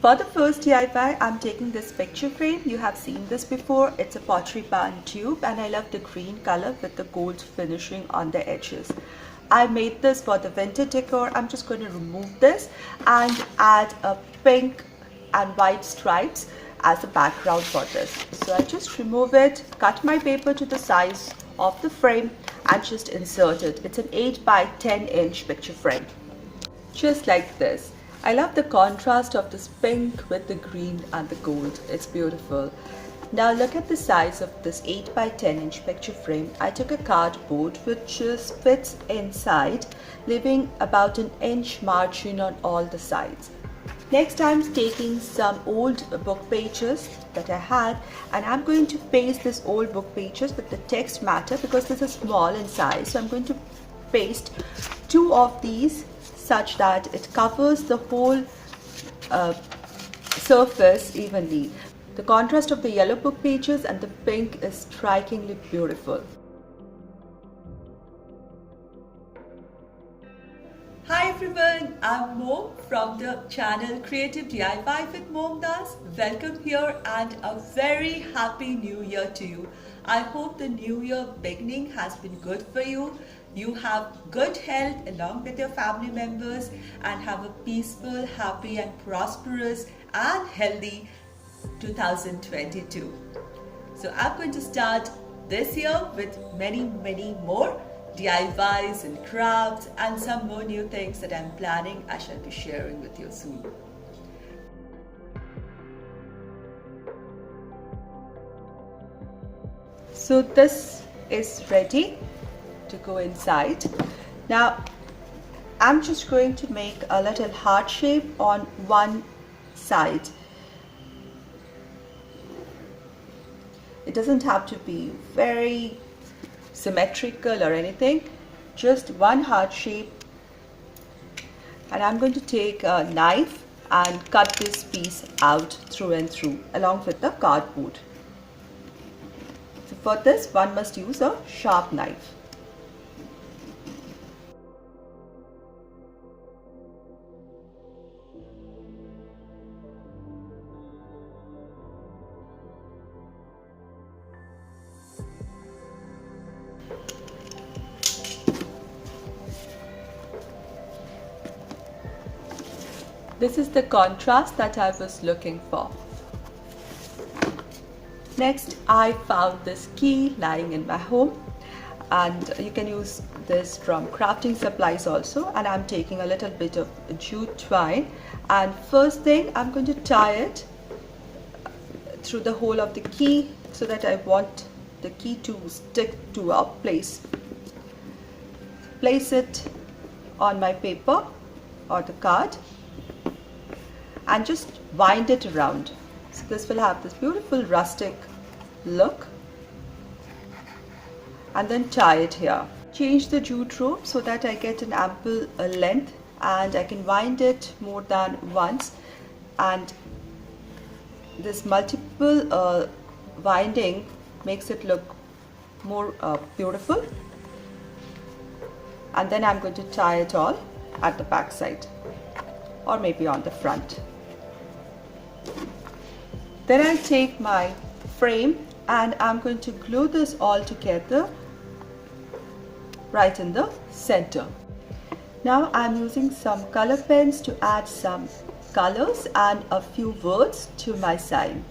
For the first DIY, I'm taking this picture frame. You have seen this before. It's a pottery pan tube and I love the green color with the gold finishing on the edges. I made this for the winter decor. I'm just going to remove this and add a pink and white stripes as a background for this. So I just remove it, cut my paper to the size of the frame and just insert it. It's an 8 by 10 inch picture frame. Just like this. I love the contrast of this pink with the green and the gold. It's beautiful. Now look at the size of this 8 by 10 inch picture frame. I took a cardboard which just fits inside, leaving about an inch margin on all the sides. Next I'm taking some old book pages that I had and I'm going to paste this old book pages with the text matter because this is small in size. So I'm going to paste 2 of these such that it covers the whole surface evenly. The contrast of the yellow book pages and the pink is strikingly beautiful. Hi everyone, I'm Mom from the channel Creative DIY with Mom Does. Welcome here and a very happy new year to you. I hope the new year beginning has been good for you. You have good health along with your family members and have a peaceful, happy and prosperous and healthy 2022. So I'm going to start this year with many more DIYs and crafts and some more new things that I'm planning. I shall be sharing with you soon. So this is ready to go inside. Now I'm just going to make a little heart shape on one side. It doesn't have to be very symmetrical or anything, just one heart shape. And I'm going to take a knife and cut this piece out through and through along with the cardboard. So for this one must use a sharp knife. This is the contrast that I was looking for. Next, I found this key lying in my home and you can use this from crafting supplies also, and I'm taking a little bit of jute twine and first thing I'm going to tie it through the hole of the key so that I want the key to stick to a place. Place it on my paper or the card and just wind it around. So this will have this beautiful rustic look. And then tie it here. Change the jute rope so that I get an ample length and I can wind it more than once. And this multiple winding makes it look more beautiful. And then I'm going to tie it all at the back side or maybe on the front. Then I'll take my frame and I'm going to glue this all together right in the center. Now I'm using some color pens to add some colors and a few words to my sign.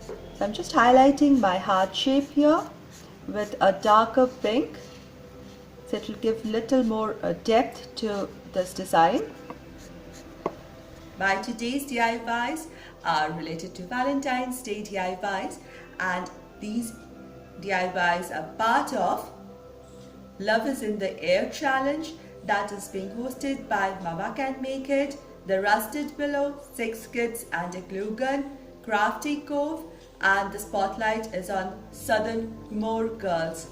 So I'm just highlighting my heart shape here with a darker pink, so it will give little more depth to this design. My today's DIYs are related to Valentine's Day DIYs, and these DIYs are part of Love is in the Air challenge that is being hosted by Mama Can Make It, The Rusted Pillow, 6 Kids and a Glue Gun, Crafty Cove, and the spotlight is on Southern More Girls.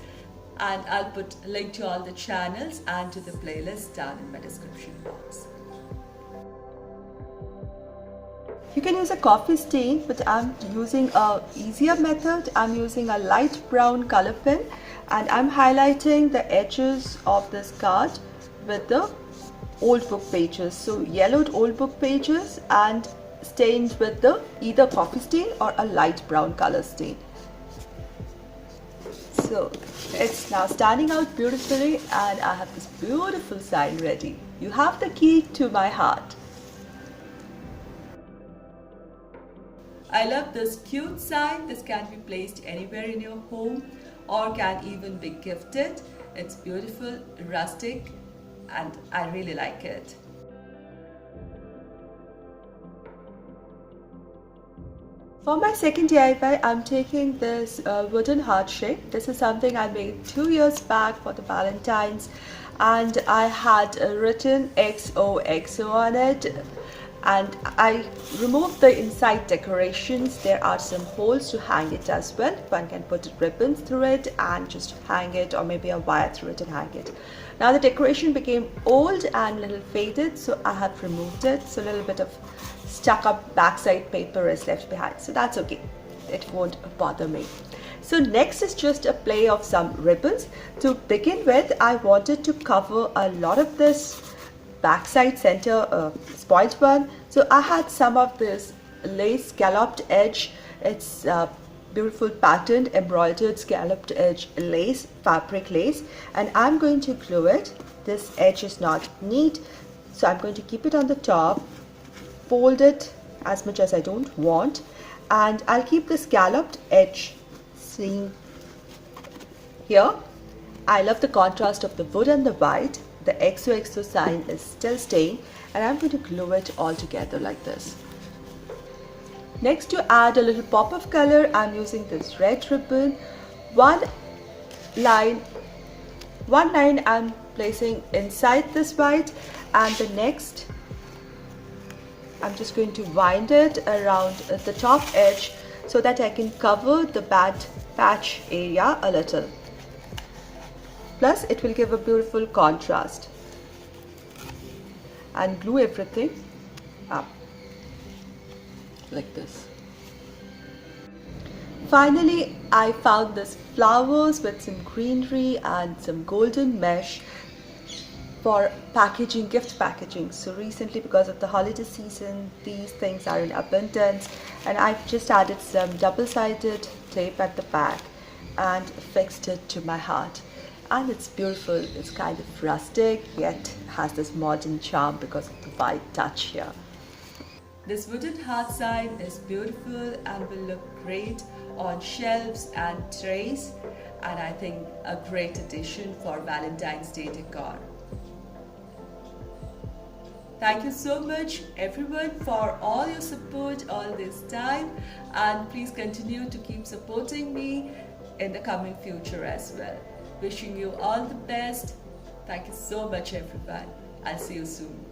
And I'll put a link to all the channels and to the playlist down in my description box. You can use a coffee stain, but I'm using a easier method. I'm using a light brown color pen and I'm highlighting the edges of this card with the old book pages. So yellowed old book pages and stained with the either coffee stain or a light brown color stain. So it's now standing out beautifully, and I have this beautiful sign ready. You have the key to my heart. I love this cute sign. This can be placed anywhere in your home or can even be gifted. It's beautiful, rustic, and I really like it. For my second DIY, I'm taking this wooden heart shape. This is something I made 2 years back for the Valentines, and I had written XOXO on it, and I removed the inside decorations. There are some holes to hang it as well. One can put ribbons through it and just hang it, or maybe a wire through it and hang it. Now the decoration became old and a little faded, so I have removed it. So a little bit of stuck up backside paper is left behind, so that's okay, it won't bother me. So next is just a play of some ribbons. To begin with, I wanted to cover a lot of this backside center spoiled one, so I had some of this lace scalloped edge. It's beautiful patterned embroidered scalloped edge lace, fabric lace, and I'm going to glue it. This edge is not neat, so I'm going to keep it on the top, fold it as much as I don't want, and I'll keep the scalloped edge seen here. I love the contrast of the wood and the white. The XOXO sign is still staying, and I'm going to glue it all together like this. Next, to add a little pop of color, I'm using this red ribbon. One line I'm placing inside this white, and the next I'm just going to wind it around the top edge so that I can cover the bad patch area a little. Plus it will give a beautiful contrast, and glue everything up like this. Finally, I found this flowers with some greenery and some golden mesh for packaging, gift packaging. So recently, because of the holiday season, these things are in abundance, and I've just added some double-sided tape at the back and fixed it to my heart. And it's beautiful. It's kind of rustic, yet has this modern charm because of the white touch here. This wooden heart sign is beautiful and will look great on shelves and trays, and I think a great addition for Valentine's Day decor. Thank you so much everyone for all your support all this time, and please continue to keep supporting me in the coming future as well. Wishing you all the best. Thank you so much everyone. I'll see you soon.